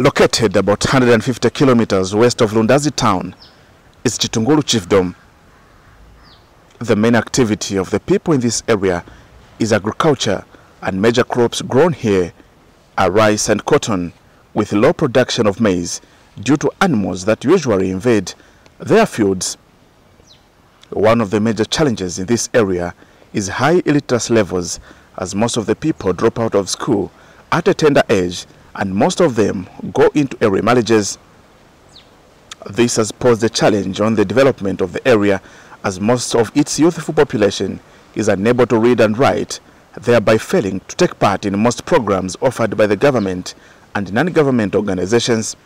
Located about 150 kilometers west of Lumezi town is Chitungulu Chiefdom. The main activity of the people in this area is agriculture, and major crops grown here are rice and cotton, with low production of maize due to animals that usually invade their fields. One of the major challenges in this area is high illiteracy levels, as most of the people drop out of school at a tender age, and most of them go into early marriages. This has posed a challenge on the development of the area, as most of its youthful population is unable to read and write, thereby failing to take part in most programs offered by the government and non-government organizations.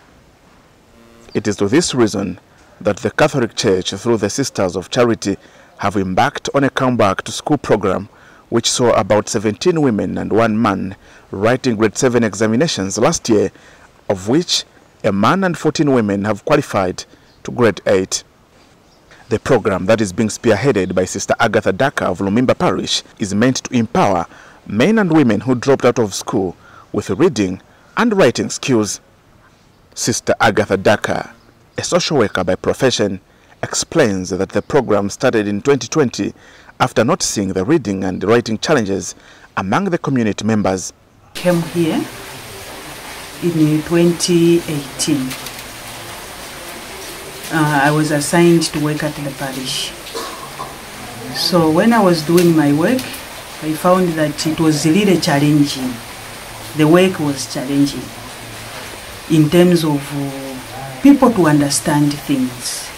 It is to this reason that the Catholic Church, through the Sisters of Charity, have embarked on a comeback to school program which saw about 17 women and 1 man writing grade 7 examinations last year, of which a man and 14 women have qualified to grade 8. The program, that is being spearheaded by Sister Agatha Daka of Lumimba Parish, is meant to empower men and women who dropped out of school with reading and writing skills. Sister Agatha Daka, a social worker by profession, explains that the program started in 2020 after noticing the reading and writing challenges among the community members. Came here in 2018. I was assigned to work at the parish. So when I was doing my work, I found that it was really challenging. The work was challenging in terms of people to understand things.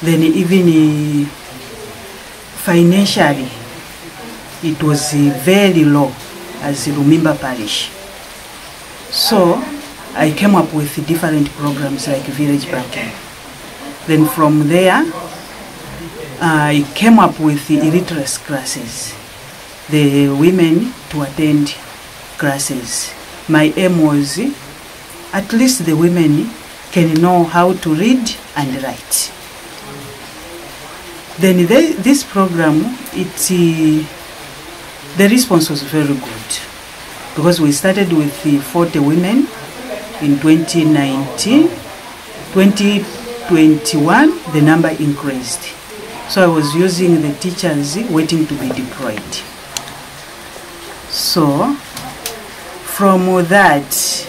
Then even financially, it was very low as Lumimba Parish. So I came up with different programs like village banking. Then from there, I came up with the illiteracy classes, the women to attend classes. My aim was at least the women can know how to read and write. Then this program, the response was very good, because we started with 40 women in 2019. 2021, the number increased. So I was using the teachers waiting to be deployed. So from that,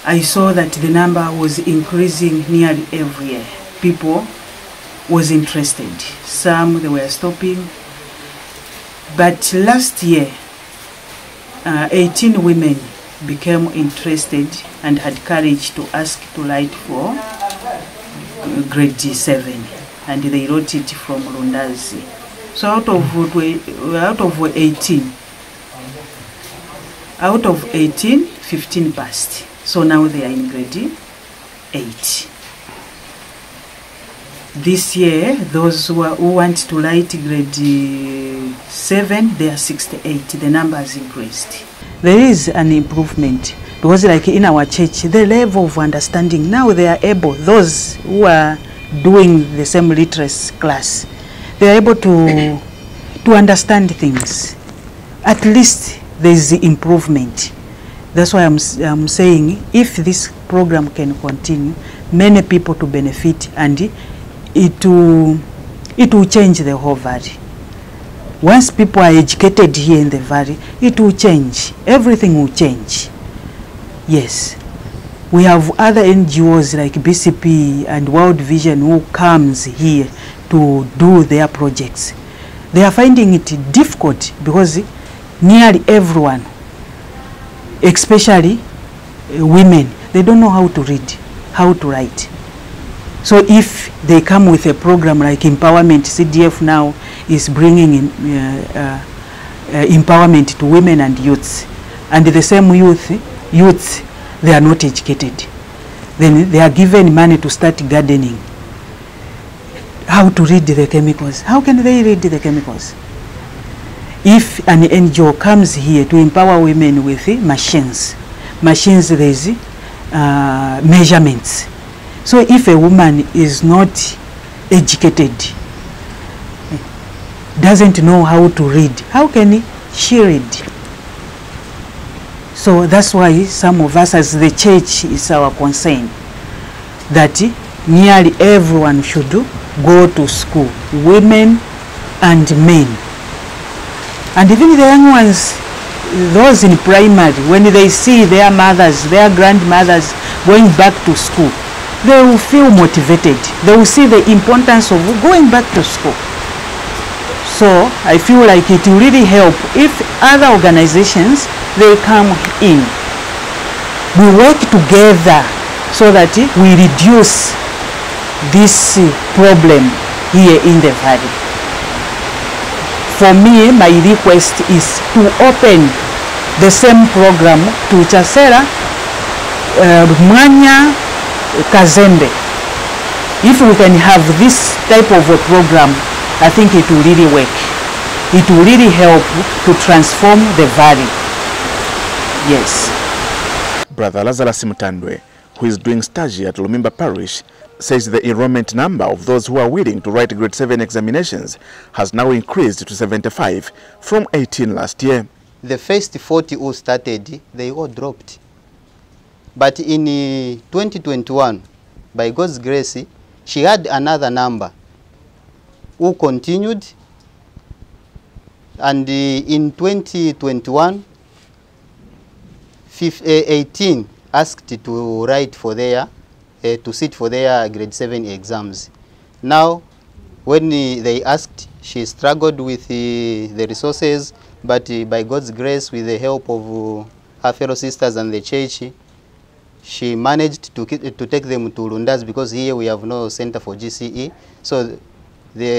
I saw that the number was increasing nearly every year. People was interested. Some, they were stopping. But last year, 18 women became interested and had courage to ask to write for grade 7. And they wrote it from Lumezi. So out of 18, 15 passed. So now they are in grade 8. This year, those who want to write grade 7, they are 68. The number has increased. There is an improvement, because like in our church, the level of understanding, now they are able, those who are doing the same literacy class, they are able to understand things. At least there is improvement. That's why I'm saying, if this program can continue, many people to benefit, and it will change the whole valley. Once people are educated here in the valley, it will change. Everything will change. Yes. We have other NGOs like BCP and World Vision who comes here to do their projects. They are finding it difficult because nearly everyone, especially women, they don't know how to read, how to write. So if they come with a program like empowerment, CDF now is bringing in, empowerment to women and youths, and the same youths, they are not educated. Then they are given money to start gardening. How to read the chemicals? How can they read the chemicals? If an NGO comes here to empower women with machines, there is measurements. So if a woman is not educated, doesn't know how to read, how can she read? So that's why some of us as the church is our concern that nearly everyone should go to school, women and men. And even the young ones, those in primary, when they see their mothers, their grandmothers going back to school, they will feel motivated. They will see the importance of going back to school. So I feel like it will really help if other organizations, they come in. We work together so that we reduce this problem here in the valley. For me, my request is to open the same program to Chasera, Mwanya, Kazembe. If we can have this type of a program, I think it will really work. It will really help to transform the valley. Yes. Brother Lazarus Mutandwe, who is doing stage at Lumimba Parish, says the enrollment number of those who are willing to write grade 7 examinations has now increased to 75 from 18 last year. The first 40 who started, they all dropped. But in 2021, by God's grace, she had another number who continued, and in 2021, 18 asked to write for their, to sit for their grade 7 exams. Now, when they asked, she struggled with the resources, but by God's grace, with the help of her fellow sisters and the church, she managed to take them to Lundazi, because here we have no center for GCE. So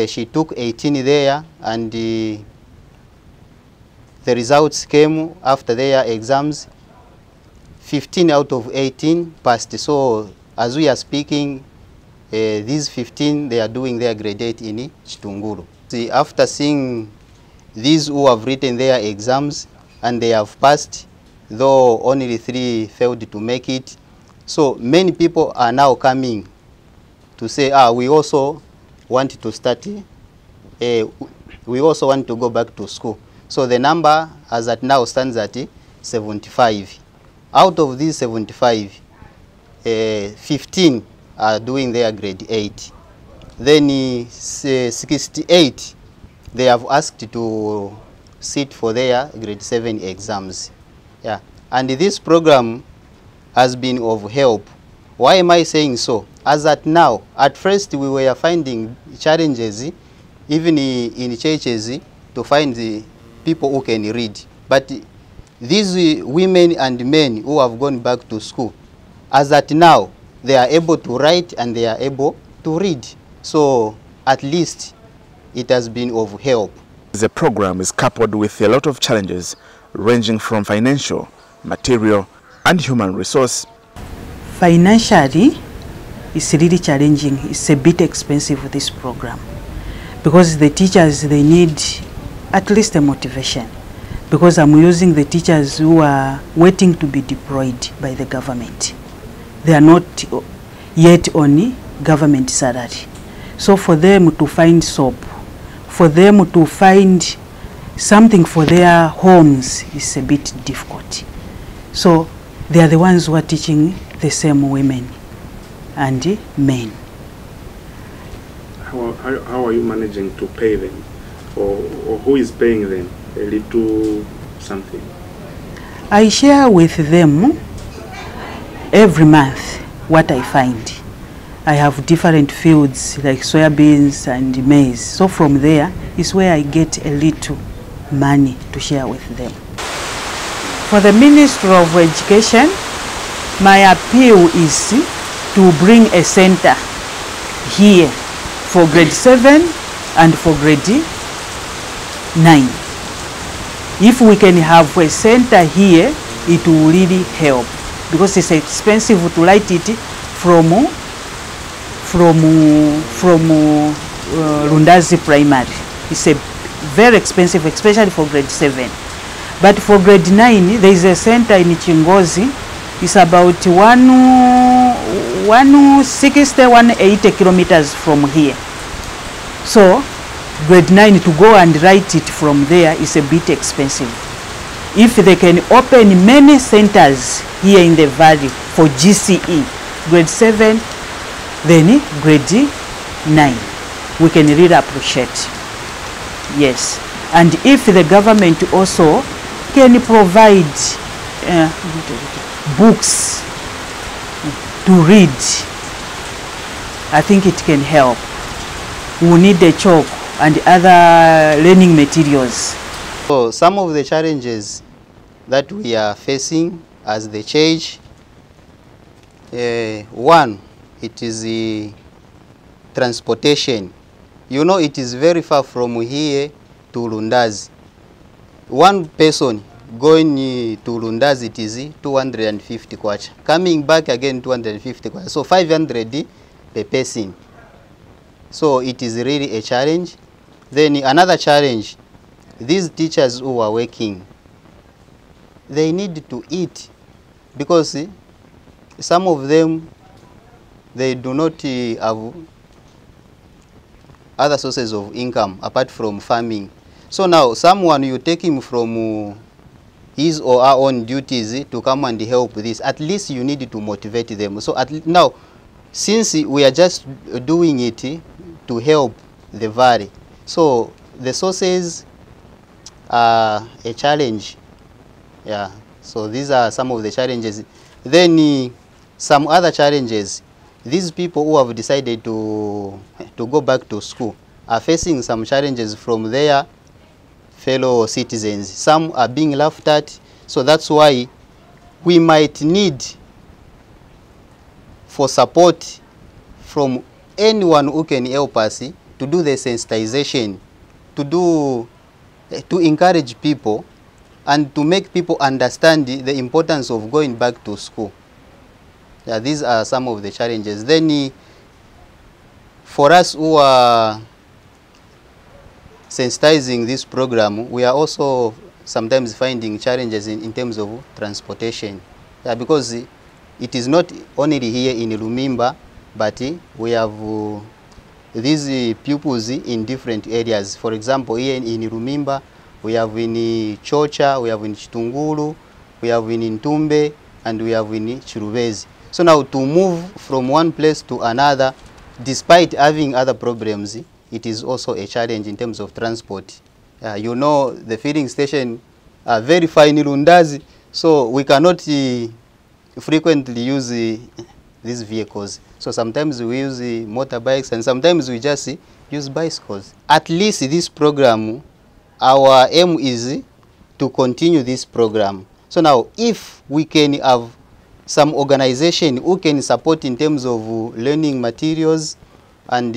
she took 18 there, and the results came after their exams. 15 out of 18 passed. So as we are speaking, these 15, they are doing their grade 8 in Chitunguru. See, after seeing these who have written their exams and they have passed, though only 3 failed to make it, so many people are now coming to say, we also want to start, we also want to go back to school. So the number as at now stands at 75. Out of these 75, 15 are doing their grade 8. Then 68, they have asked to sit for their grade 7 exams. Yeah. And this program has been of help. Why am I saying so? As at now, at first we were finding challenges, even in churches, to find the people who can read. But these women and men who have gone back to school, as at now, they are able to write and they are able to read. So at least it has been of help. The program is coupled with a lot of challenges ranging from financial, material, and human resource. Financially, it's really challenging. It's a bit expensive, this program, because the teachers, they need at least a motivation, because I'm using the teachers who are waiting to be deployed by the government. They are not yet on government salary. So for them to find soap, for them to find something for their homes is a bit difficult. So they are the ones who are teaching the same women and men. How are you managing to pay them? Or who is paying them? A little something? I share with them every month what I find. I have different fields like soybeans and maize. So from there is where I get a little money to share with them. For the Ministry of Education, my appeal is to bring a center here for grade 7 and for grade 9. If we can have a center here, it will really help, because it's expensive to light it from Lundazi Primary. It's a very expensive, especially for grade 7. But for grade 9, there is a center in Chingozi. It's about 180 kilometers from here. So grade 9 to go and write it from there is a bit expensive. if they can open many centers here in the valley for GCE, grade 7, then grade 9, we can really appreciate. Yes. And if the government also can provide books to read, I think it can help. We need the chalk and other learning materials. So some of the challenges that we are facing as the church, one, it is the transportation. You know, it is very far from here to Lundazi. One person going to Lundazi, it is 250 kwacha. Coming back again 250 kwacha. So 500 per person. So it is really a challenge. Then another challenge, these teachers who are working, they need to eat, because some of them, they do not have other sources of income apart from farming. So now someone, you take him from his or her own duties to come and help this, at least you need to motivate them. So now, since we are just doing it to help the valley, so the sources are a challenge. Yeah, so these are some of the challenges. Then some other challenges, these people who have decided to go back to school are facing some challenges from their fellow citizens. Some are being laughed at, so that's why we might need for support from anyone who can help us to do the sensitization, to encourage people and to make people understand the importance of going back to school. Yeah, these are some of the challenges. Then for us who are sensitizing this program, we are also sometimes finding challenges in terms of transportation. Yeah, because it is not only here in Lumimba, but we have these pupils in different areas. For example, here in Lumimba, we have in Chocha, we have in Chitungulu, we have in Ntumbe, and we have in Chirubezi. So now to move from one place to another, despite having other problems, it is also a challenge in terms of transport. You know, the filling station are very far in Lundazi, so we cannot frequently use these vehicles. So sometimes we use motorbikes and sometimes we just use bicycles. At least this program, our aim is to continue this program. So now if we can have some organization who can support in terms of learning materials and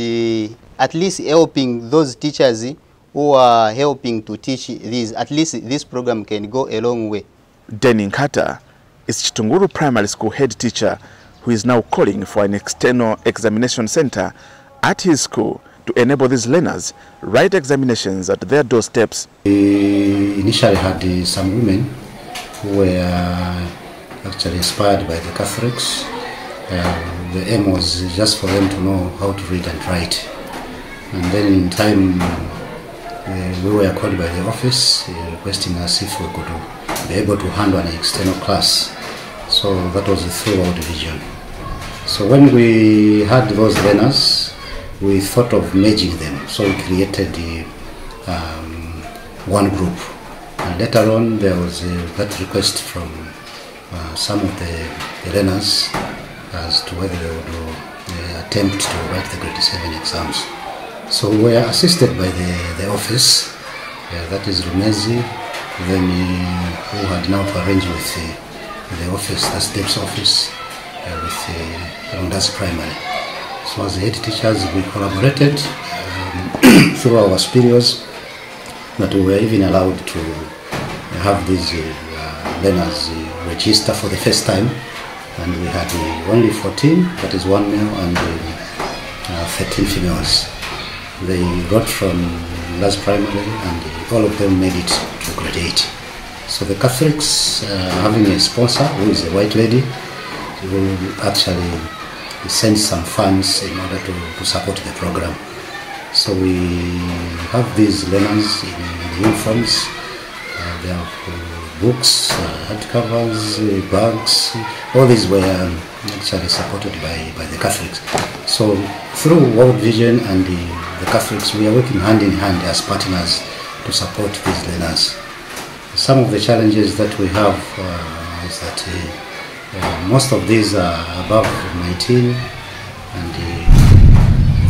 at least helping those teachers who are helping to teach these, at least this program can go a long way. Denny Nkata is Chitunguru Primary School head teacher who is now calling for an external examination center at his school to enable these learners write examinations at their doorsteps. We initially had some women who were actually inspired by the Catholics. The aim was just for them to know how to read and write. And then in time, we were called by the office requesting us if we could be able to handle an external class. So that was through our division. So when we had those learners, we thought of merging them. So we created one group. And later on, there was that request from some of the learners as to whether they would attempt to write the grade 7 exams. So we were assisted by the office, that is Lumezi, then who had now to arrange with the office, that's Deb's office, with Lumezi Primary. So as the head teachers, we collaborated through our superiors, that we were even allowed to have these learners register for the first time, and we had only 14, that is 1 male and 13 females. They got from last primary and all of them made it to grade 8. So the Catholics, having a sponsor who is a white lady, who actually sends some funds in order to support the program. So we have these learners in uniforms, They have books, hardcovers, bags. All these were actually supported by the Catholics. So through World Vision and the Catholics, we are working hand in hand as partners to support these learners. Some of the challenges that we have is that most of these are above 19, and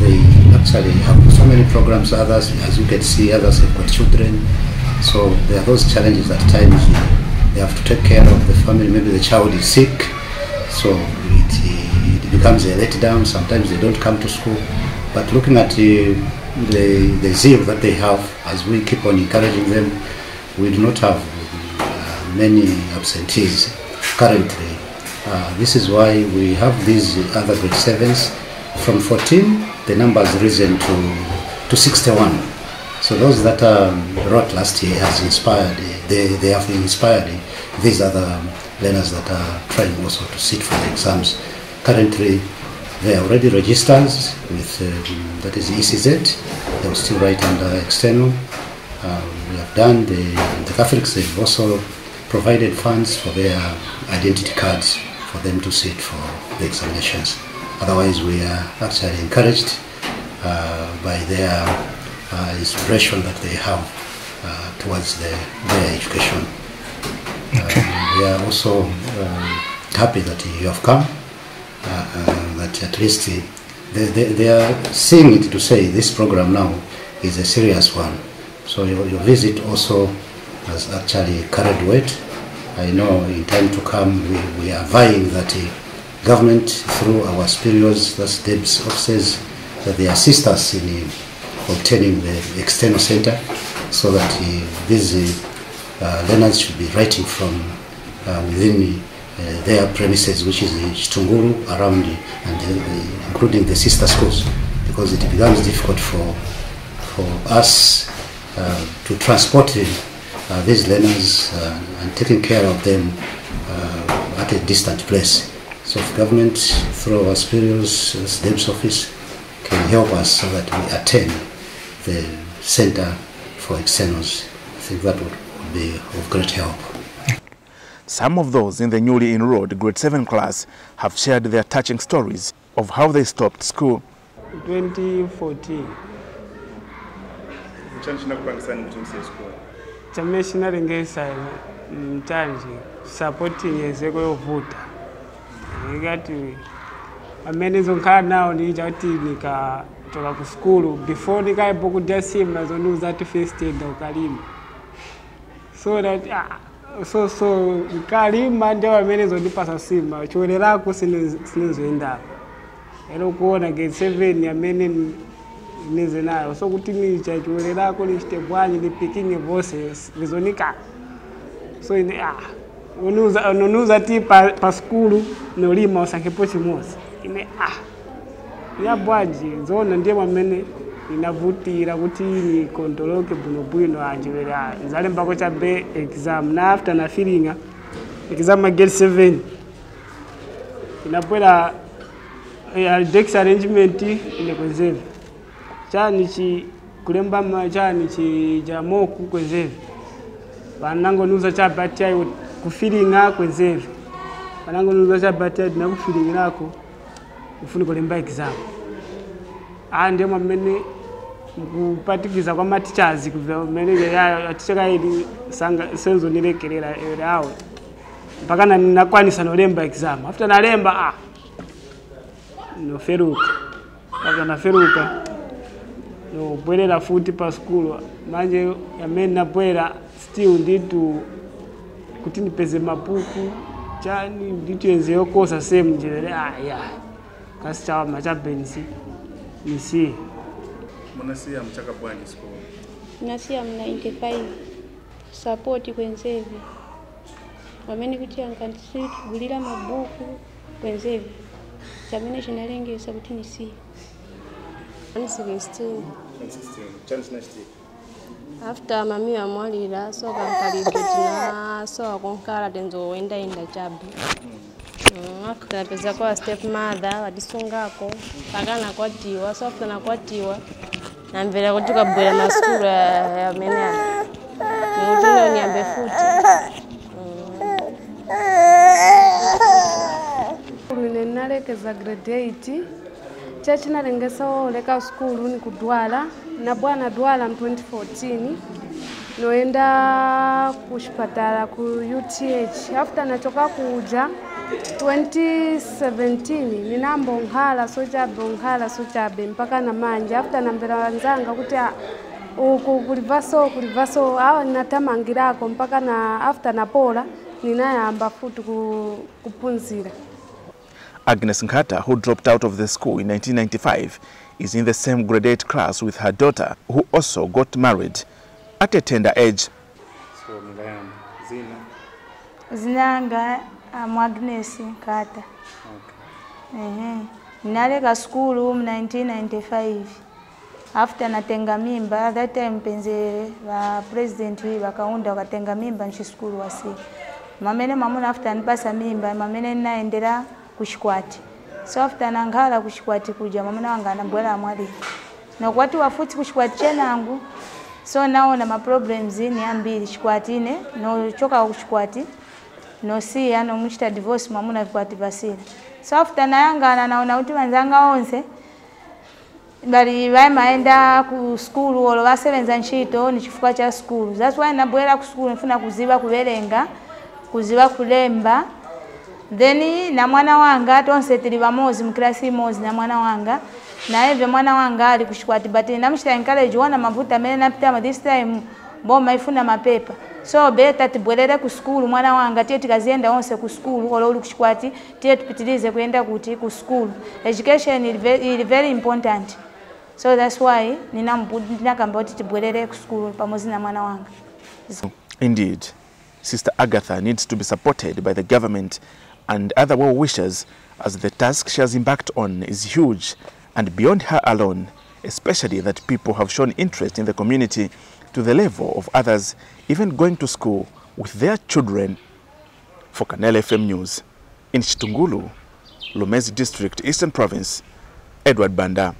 they actually have so many programs. Others, as you can see, others have got children. So there are those challenges at times. They have to take care of the family. Maybe the child is sick, so it becomes a letdown. Sometimes they don't come to school. But looking at the zeal that they have, as we keep on encouraging them, we do not have many absentees currently. This is why we have these other grade 7s. From 14, the number has risen to 61. So those that wrote last year has inspired, they have inspired these other learners that are trying also to sit for the exams. Currently, they are already registered with, that is ECZ. They will still write under external. We have done, the Catholics have also provided funds for their identity cards for them to sit for the examinations. Otherwise, we are actually encouraged by their inspiration that they have towards their education. We are also happy that you have come, that at least they are seeing it to say this program now is a serious one. So your visit also has actually carried weight. I know in time to come we are vying that government through our superiors, that's DEB's officers, that they assist us in obtaining the external center so that these learners should be writing from within their premises, which is Chitungulu around and including the sister schools, because it becomes difficult for us to transport these learners and taking care of them at a distant place. So if government, through our superiors, DEB's office, can help us so that we attend the center for externals, I think that would be of great help. Some of those in the newly enrolled grade 7 class have shared their touching stories of how they stopped school. 2014. Chameshina lengesa mtanje supporting ezeko yovuta. Ngati amene zonkhala nawo ndi chati nika toka ku school before nikaipo kudya simu zonduza ati first aid ukalima. So that so kalima ndio amene zondipasa simu cholerako sinizoenda. Ero kuona grade 7 amene nize nayo so kuti ni chacholerako ni chitebwanyi ni picking voices lizonika. So ine unuza ti pa school nolima usankepo chimosi. Ine ya bwaji zona ndiye amene inavutira kuti ni kontoloke bwino anjewera zalemba ko cha be exam na after na feelinga exam grade 7 inapwela desk arrangement ine konzeve chani chi kulemba chani chi jamoku konzeve banango nuza cha batia kufilinga konzeve banango nuza cha batia na kufilingirako ufuni kulemba exam ande mwamene kupatikiza kwa matichers kuvenele ya ticheka ili sanga senzo nilekelera yawo mpaka nakwanisa nolemba exam after nalemba no feruka after na feruka no bwelera futi pa school manje amene nabwera still nditu kuti nipeze mapuku chani nditu enzeyo kosa same njere ya kasi chawa machabensi nisi. Munasia mchaka bwani school? Nasia 95 support kwenzevi. Wameni kuti ankandisi gulira mabuku kwenzevi. Chamene chinalengesa kuti nisi. 16. Chance next year. After mami amwalira so kankalidwe so konkala tenzo enda chabi. After peza kwa stepmother wadisungako pakana kwatiwa so after nakwatiwa namvera kuti kabwera na school ya menea ino niambe futi. Mine nalekeza grade 8 chachi nalengesa oleka school ni kudwala na bwana dwala mu 2014 noenda kushipatala ku UTH. After nachoka kuja 2017 ninambo nkhala sochabe mpaka na manje. After nambera wanzanga kuti kulivaso awa ninatamangirako mpaka na after napola ninayamba futi kupunzira. Agnes Nkata, who dropped out of the school in 1995, is in the same grade 8 class with her daughter, who also got married at a tender age. So, Zina? Zinanga, I'm Agnes Nkata. Okay. Naleka school in 1995. After natenga mimba, that time penze wa president wakaunda wakatenga mimba nchi school wasi. Mamene mamuna after nipasa mimba, mamene naendera kushikwati. So after nanghala kushikwati kuja, mamuna wanga nabwela mwali. Na kwati wafuti kushikwati chenangu, so naona ma problems ni ambili shikwati ine, no choka kushikwati, no siya, no mchita divorce mamuna vikwati basila. So after nayanga naona uti manzanga onse, bali maenda ku school olo basebenza nchito ni chifuka cha school. That's why nabwela ku school nfuna kuziba kubelenga, kuziba kulemba. Then na mwana wanga tonse tuli bamozi mu class imozi na mwana wanga. Na eve mwana wanga ali kushikwati but namshita encourage wana mavuta mene napita this time boma ifuna mapepa. So beta tibwelele ku school mwana wanga tie tikazienda onse ku school olo uli kushikwati tie tupitilize kuenda kuti ku school. Education is very important. So that's why ninakamba kuti tibwelele ku school pamozi na mwana wanga. Indeed, Sister Agatha needs to be supported by the government and other well-wishers, as the task she has embarked on is huge and beyond her alone, especially that people have shown interest in the community to the level of others even going to school with their children. For Canal FM News, in Chitungulu, Lumezi District, Eastern Province, Edward Banda.